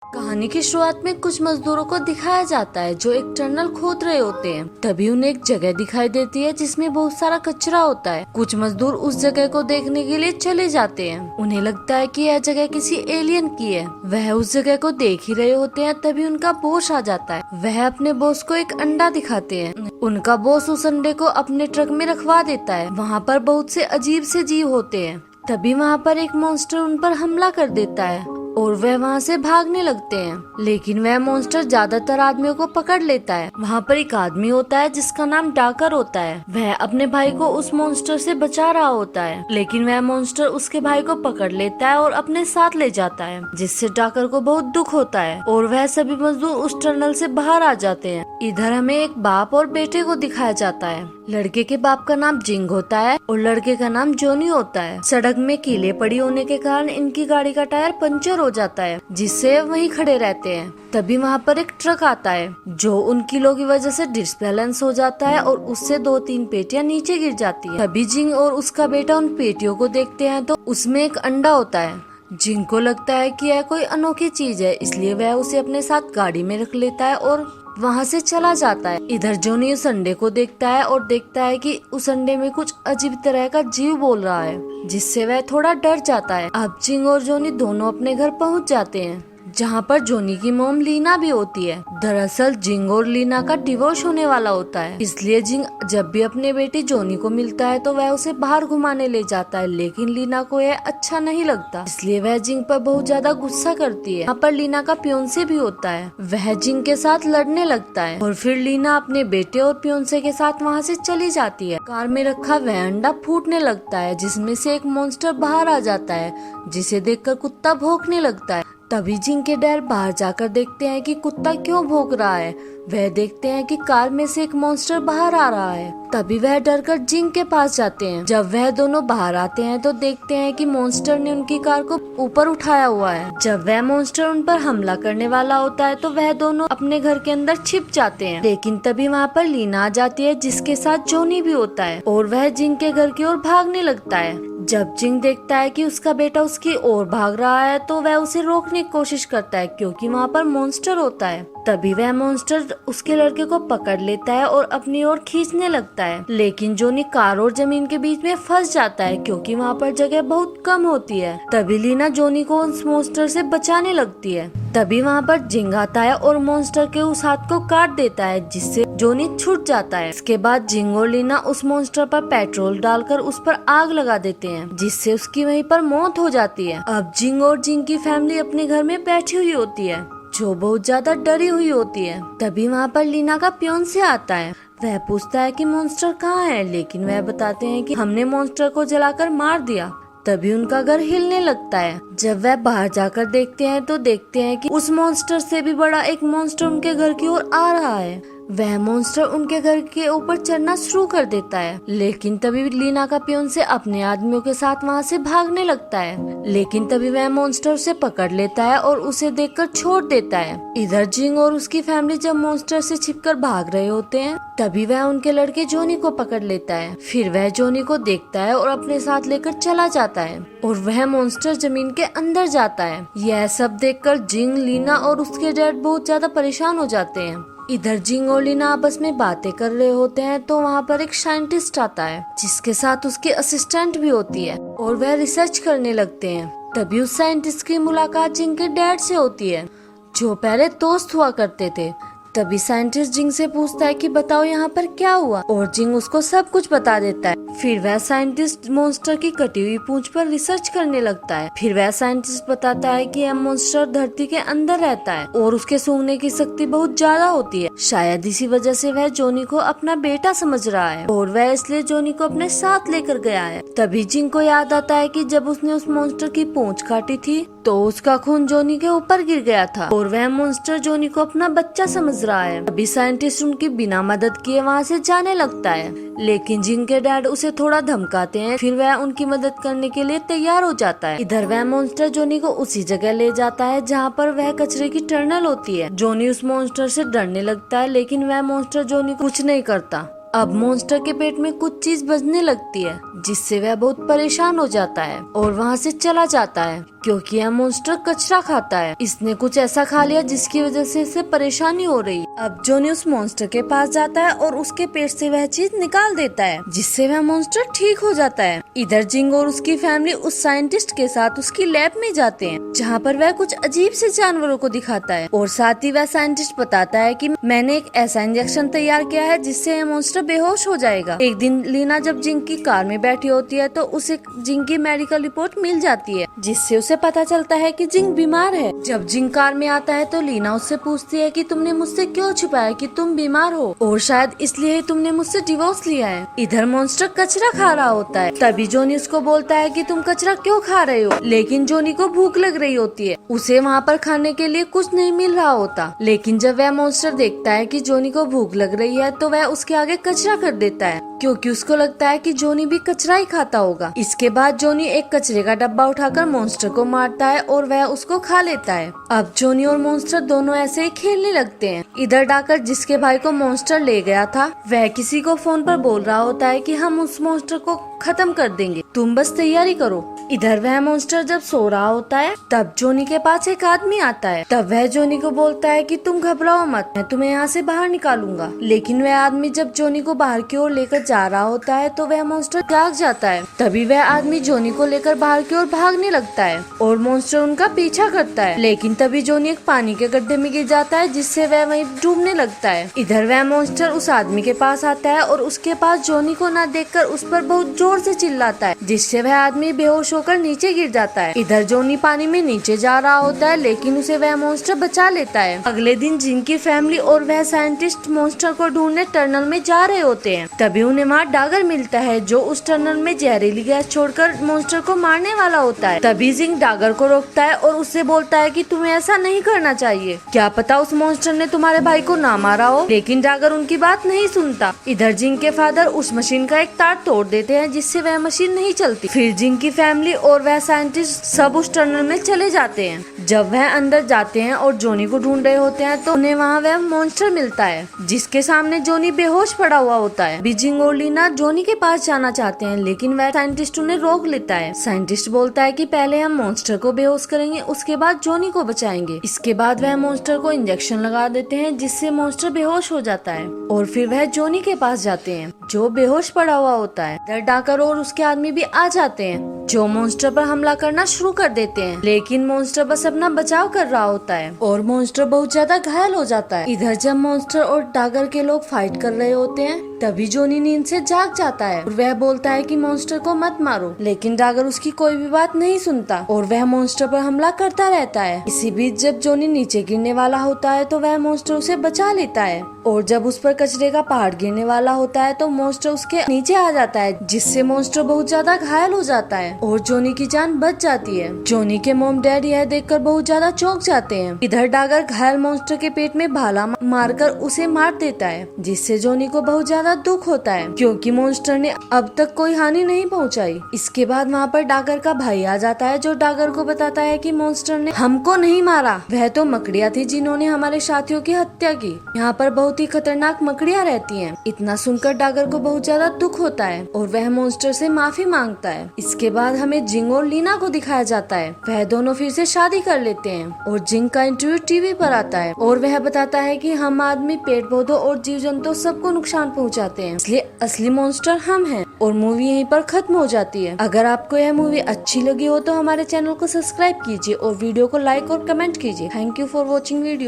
कहानी की शुरुआत में कुछ मजदूरों को दिखाया जाता है जो एक टनल खोद रहे होते हैं। तभी उन्हें एक जगह दिखाई देती है जिसमें बहुत सारा कचरा होता है। कुछ मजदूर उस जगह को देखने के लिए चले जाते हैं। उन्हें लगता है कि यह जगह किसी एलियन की है। वह उस जगह को देख ही रहे होते हैं, तभी उनका बॉस आ जाता है। वह अपने बॉस को एक अंडा दिखाते हैं। उनका बॉस उस अंडे को अपने ट्रक में रखवा देता है। वहाँ पर बहुत से अजीब से जीव होते हैं। तभी वहाँ पर एक मॉन्स्टर उन पर हमला कर देता है और वह वहाँ से भागने लगते हैं। लेकिन वह मॉन्स्टर ज्यादातर आदमियों को पकड़ लेता है। वहाँ पर एक आदमी होता है जिसका नाम डाकर होता है। वह अपने भाई को उस मॉन्स्टर से बचा रहा होता है, लेकिन वह मॉन्स्टर उसके भाई को पकड़ लेता है और अपने साथ ले जाता है, जिससे डाकर को बहुत दुख होता है और वह सभी मजदूर उस टनल से बाहर आ जाते हैं। इधर हमें एक बाप और बेटे को दिखाया जाता है। लड़के के बाप का नाम जिंग होता है और लड़के का नाम जोनी होता है। सड़क में कीले पड़ी होने के कारण इनकी गाड़ी का टायर पंचर हो जाता है, जिससे वहीं खड़े रहते हैं। तभी वहाँ पर एक ट्रक आता है जो उन कीलों की वजह से डिसबैलेंस हो जाता है और उससे 2-3 पेटियां नीचे गिर जाती है। तभी जिंग और उसका बेटा उन पेटियों को देखते हैं तो उसमें एक अंडा होता है। जिंग को लगता है कि यह कोई अनोखी चीज है, इसलिए वह उसे अपने साथ गाड़ी में रख लेता है और वहाँ से चला जाता है। इधर जोनी उस अंडे को देखता है और देखता है कि उस अंडे में कुछ अजीब तरह का जीव बोल रहा है, जिससे वह थोड़ा डर जाता है। अब जिंग और जोनी दोनों अपने घर पहुँच जाते हैं, जहाँ पर जोनी की मॉम लीना भी होती है। दरअसल जिंग और लीना का डिवोर्स होने वाला होता है, इसलिए जिंग जब भी अपने बेटी जोनी को मिलता है तो वह उसे बाहर घुमाने ले जाता है, लेकिन लीना को यह अच्छा नहीं लगता, इसलिए वह जिंग पर बहुत ज्यादा गुस्सा करती है। यहाँ पर लीना का पियोन्से भी होता है। वह जिंग के साथ लड़ने लगता है और फिर लीना अपने बेटे और पियोन्से के साथ वहाँ से चली जाती है। कार में रखा वह अंडा फूटने लगता है, जिसमें से एक मॉन्स्टर बाहर आ जाता है, जिसे देखकर कुत्ता भौंकने लगता है। तभी जिंग के डैड बाहर जाकर देखते हैं कि कुत्ता क्यों भौंक रहा है। वह देखते हैं कि कार में से एक मॉन्स्टर बाहर आ रहा है। तभी वह डरकर जिंग के पास जाते हैं। जब वह दोनों बाहर आते हैं तो देखते हैं कि मॉन्स्टर ने उनकी कार को ऊपर उठाया हुआ है। जब वह मॉन्स्टर उन पर हमला करने वाला होता है तो वह दोनों अपने घर के अंदर छिप जाते हैं। लेकिन तभी वहाँ पर लीना आ जाती है, जिसके साथ जोनी भी होता है, और वह जिंग के घर की ओर भागने लगता है। जब जिंग देखता है कि उसका बेटा उसकी ओर भाग रहा है तो वह उसे रोकने की कोशिश करता है, क्योंकि वहाँ पर मॉन्स्टर होता है। तभी वह मॉन्स्टर उसके लड़के को पकड़ लेता है और अपनी ओर खींचने लगता है, लेकिन जोनी कार और जमीन के बीच में फंस जाता है, क्योंकि वहाँ पर जगह बहुत कम होती है। तभी लीना जोनी को उस मॉन्स्टर से बचाने लगती है। तभी वहाँ पर जिंग आता है और मॉन्स्टर के उस हाथ को काट देता है, जिससे जोनी छूट जाता है। इसके बाद जिंग और लीना उस मॉन्स्टर पर पेट्रोल डालकर उस पर आग लगा देते हैं, जिससे उसकी वहीं पर मौत हो जाती है। अब जिंग और जिंग की फैमिली अपने घर में बैठी हुई होती है, जो बहुत ज्यादा डरी हुई होती है। तभी वहाँ पर लीना का पियोन्से आता है। वह पूछता है कि मॉन्स्टर कहाँ है, लेकिन वह बताते हैं कि हमने मॉन्स्टर को जलाकर मार दिया। तभी उनका घर हिलने लगता है। जब वह बाहर जाकर देखते हैं तो देखते हैं कि उस मॉन्स्टर से भी बड़ा एक मॉन्स्टर उनके घर की ओर आ रहा है। वह मॉन्स्टर उनके घर के ऊपर चढ़ना शुरू कर देता है, लेकिन तभी लीना का पियोन्से अपने आदमियों के साथ वहाँ से भागने लगता है। लेकिन तभी वह मॉन्स्टर उसे पकड़ लेता है और उसे देखकर छोड़ देता है। इधर जिंग और उसकी फैमिली जब मॉन्स्टर से छिपकर भाग रहे होते हैं, तभी वह उनके लड़के जोनी को पकड़ लेता है। फिर वह जोनी को देखता है और अपने साथ लेकर चला जाता है और वह मॉन्स्टर जमीन के अंदर जाता है। यह सब देखकर जिंग, लीना और उसके डैड बहुत ज्यादा परेशान हो जाते हैं। इधर जिंग और लीना आपस में बातें कर रहे होते हैं तो वहाँ पर एक साइंटिस्ट आता है, जिसके साथ उसकी असिस्टेंट भी होती है, और वह रिसर्च करने लगते हैं। तभी उस साइंटिस्ट की मुलाकात जिंग के डैड से होती है, जो पहले दोस्त हुआ करते थे। तभी साइंटिस्ट जिंग से पूछता है कि बताओ यहाँ पर क्या हुआ, और जिंग उसको सब कुछ बता देता है। फिर वह साइंटिस्ट मॉन्स्टर की कटी हुई पूंछ पर रिसर्च करने लगता है। फिर वह साइंटिस्ट बताता है कि यह मॉन्स्टर धरती के अंदर रहता है और उसके सूंघने की शक्ति बहुत ज्यादा होती है। शायद इसी वजह से वह जोनी को अपना बेटा समझ रहा है और वह इसलिए जोनी को अपने साथ लेकर गया है। तभी जिंग को याद आता है कि जब उसने उस मॉन्स्टर की पूंछ काटी थी तो उसका खून जोनी के ऊपर गिर गया था और वह मॉन्स्टर जोनी को अपना बच्चा समझ रहा है। अभी साइंटिस्ट उनकी बिना मदद किए वहाँ से जाने लगता है, लेकिन जिंग के डैड उसे थोड़ा धमकाते हैं। फिर वह उनकी मदद करने के लिए तैयार हो जाता है। इधर वह मॉन्स्टर जोनी को उसी जगह ले जाता है जहाँ पर वह कचरे की टनल होती है। जोनी उस मॉन्स्टर से डरने लगता है, लेकिन वह मॉन्स्टर जोनी को कुछ नहीं करता। अब मॉन्स्टर के पेट में कुछ चीज बजने लगती है, जिससे वह बहुत परेशान हो जाता है और वहाँ से चला जाता है। क्योंकि यह मॉन्स्टर कचरा खाता है। इसने कुछ ऐसा खा लिया जिसकी वजह से इसे परेशानी हो रही। अब जॉनी उस मॉन्स्टर के पास जाता है और उसके पेट से वह चीज निकाल देता है, जिससे वह मॉन्स्टर ठीक हो जाता है। इधर जिंग और उसकी फैमिली उस साइंटिस्ट के साथ उसकी लैब में जाते हैं, जहाँ पर वह कुछ अजीब से जानवरों को दिखाता है और साथ ही वह साइंटिस्ट बताता है कि मैंने एक ऐसा इंजेक्शन तैयार किया है जिससे यह मॉन्स्टर बेहोश हो जाएगा। एक दिन लीना जब जिंग की कार में बैठी होती है तो उसे जिंग की मेडिकल रिपोर्ट मिल जाती है, जिससे उसे पता चलता है कि जिंग बीमार है। जब जिंग कार में आता है तो लीना उससे पूछती है कि तुमने मुझसे क्यों छुपाया कि तुम बीमार हो, और शायद इसलिए ही तुमने मुझसे डिवोर्स लिया है। इधर मॉन्स्टर कचरा खा रहा होता है, तभी जॉनी उसको बोलता है कि तुम कचरा क्यों खा रहे हो, लेकिन जॉनी को भूख लग रही होती है। उसे वहाँ पर खाने के लिए कुछ नहीं मिल रहा होता, लेकिन जब वह मॉन्स्टर देखता है कि जॉनी को भूख लग रही है तो वह उसके आगे कचरा कर देता है, क्योंकि उसको लगता है कि जॉनी भी कचरा ही खाता होगा। इसके बाद जॉनी एक कचरे का डब्बा उठाकर मॉन्स्टर को मारता है और वह उसको खा लेता है। अब जॉनी और मॉन्स्टर दोनों ऐसे ही खेलने लगते हैं। इधर डाकर जिसके भाई को मॉन्स्टर ले गया था, वह किसी को फोन पर बोल रहा होता है कि हम उस मॉन्स्टर को खत्म कर देंगे, तुम बस तैयारी करो। इधर वह मॉन्स्टर जब सो रहा होता है तब जॉनी के पास एक आदमी आता है। तब वह जॉनी को बोलता है कि तुम घबराओ मत, मैं तुम्हें यहाँ से बाहर निकालूंगा। लेकिन वह आदमी जब जॉनी को बाहर की ओर लेकर जा रहा होता है तो वह मॉन्स्टर जाग जाता है। तभी वह आदमी जॉनी को लेकर बाहर की ओर भागने लगता है और मॉन्स्टर उनका पीछा करता है। लेकिन तभी जॉनी एक पानी के गड्ढे में गिर जाता है, जिससे वह वहीं डूबने लगता है। इधर वह मॉन्स्टर उस आदमी के पास आता है और उसके पास जॉनी को न देखकर उस पर बहुत जोर से चिल्लाता है, जिससे वह आदमी बेहोश होकर नीचे गिर जाता है। इधर जॉनी पानी में नीचे जा रहा होता है, लेकिन उसे वह मॉन्स्टर बचा लेता है। अगले दिन जिंग की फैमिली और वह साइंटिस्ट मॉन्स्टर को ढूंढने टनल में जा रहे होते हैं। तभी उन्हें वहाँ डागर मिलता है, जो उस टनल में जहरीली गैस छोड़कर मॉन्स्टर को मारने वाला होता है। तभी जिंग डागर को रोकता है और उससे बोलता है कि तुम्हें ऐसा नहीं करना चाहिए, क्या पता उस मॉन्स्टर ने तुम्हारे भाई को ना मारा हो। लेकिन डागर उनकी बात नहीं सुनता। इधर जिंग के फादर उस मशीन का एक तार तोड़ देते हैं, जिससे वह मशीन नहीं चलती। फिर जिंग की फैमिली और वह साइंटिस्ट सब उस टनल में चले जाते हैं। जब वह अंदर जाते हैं और जॉनी को ढूंढ रहे होते हैं तो उन्हें वहाँ वह मॉन्स्टर मिलता है, जिसके सामने जॉनी बेहोश पड़ा हुआ होता है। जिंग और लीना जॉनी के पास जाना चाहते हैं, लेकिन वह साइंटिस्ट उन्हें रोक लेता है। साइंटिस्ट बोलता है कि पहले हम मॉन्स्टर को बेहोश करेंगे, उसके बाद जॉनी को बचाएंगे। इसके बाद वह मॉन्स्टर को इंजेक्शन लगा देते हैं, जिससे मॉन्स्टर बेहोश हो जाता है और फिर वह जॉनी के पास जाते हैं, जो बेहोश पड़ा हुआ होता है। इधर डाकर और उसके आदमी भी आ जाते हैं, जो मॉन्स्टर पर हमला करना शुरू कर देते हैं। लेकिन मॉन्स्टर बस अपना बचाव कर रहा होता है और मॉन्स्टर बहुत ज्यादा घायल हो जाता है। इधर जब मॉन्स्टर और डागर के लोग फाइट कर रहे होते हैं, तभी जॉनी नींद से जाग जाता है और वह बोलता है कि मॉन्स्टर को मत मारो, लेकिन डागर उसकी कोई भी बात नहीं सुनता और वह मॉन्स्टर पर हमला करता रहता है। इसी बीच जब जॉनी नीचे गिरने वाला होता है तो वह मॉन्स्टर उसे बचा लेता है, और जब उस पर कचरे का पहाड़ गिरने वाला होता है तो मॉन्स्टर उसके नीचे आ जाता है, जिससे मॉन्स्टर बहुत ज्यादा घायल हो जाता है और जॉनी की जान बच जाती है। जॉनी के मॉम डैड यह देखकर बहुत ज्यादा चौंक जाते हैं। इधर डागर घायल मॉन्स्टर के पेट में भाला मारकर उसे मार देता है, जिससे जॉनी को बहुत ज्यादा दुख होता है, क्योंकि मॉन्स्टर ने अब तक कोई हानि नहीं पहुंचाई। इसके बाद वहाँ पर डागर का भाई आ जाता है, जो डागर को बताता है कि मॉन्स्टर ने हमको नहीं मारा, वह तो मकड़ियाँ थी जिन्होंने हमारे साथियों की हत्या की। यहाँ पर बहुत ही खतरनाक मकड़ियाँ रहती हैं। इतना सुनकर डागर को बहुत ज्यादा दुख होता है और वह मॉन्स्टर से माफी मांगता है। इसके बाद हमें जिंग और लीना को दिखाया जाता है। वह दोनों फिर से शादी कर लेते हैं और जिंग का इंटरव्यू टीवी पर आता है और वह बताता है कि हम आदमी पेड़ पौधों और जीव जंतु सबको नुकसान पहुंचाते हैं, इसलिए असली मॉन्स्टर हम हैं। और मूवी यहीं पर खत्म हो जाती है। अगर आपको यह मूवी अच्छी लगी हो तो हमारे चैनल को सब्सक्राइब कीजिए और वीडियो को लाइक और कमेंट कीजिए। Thank you for watching video.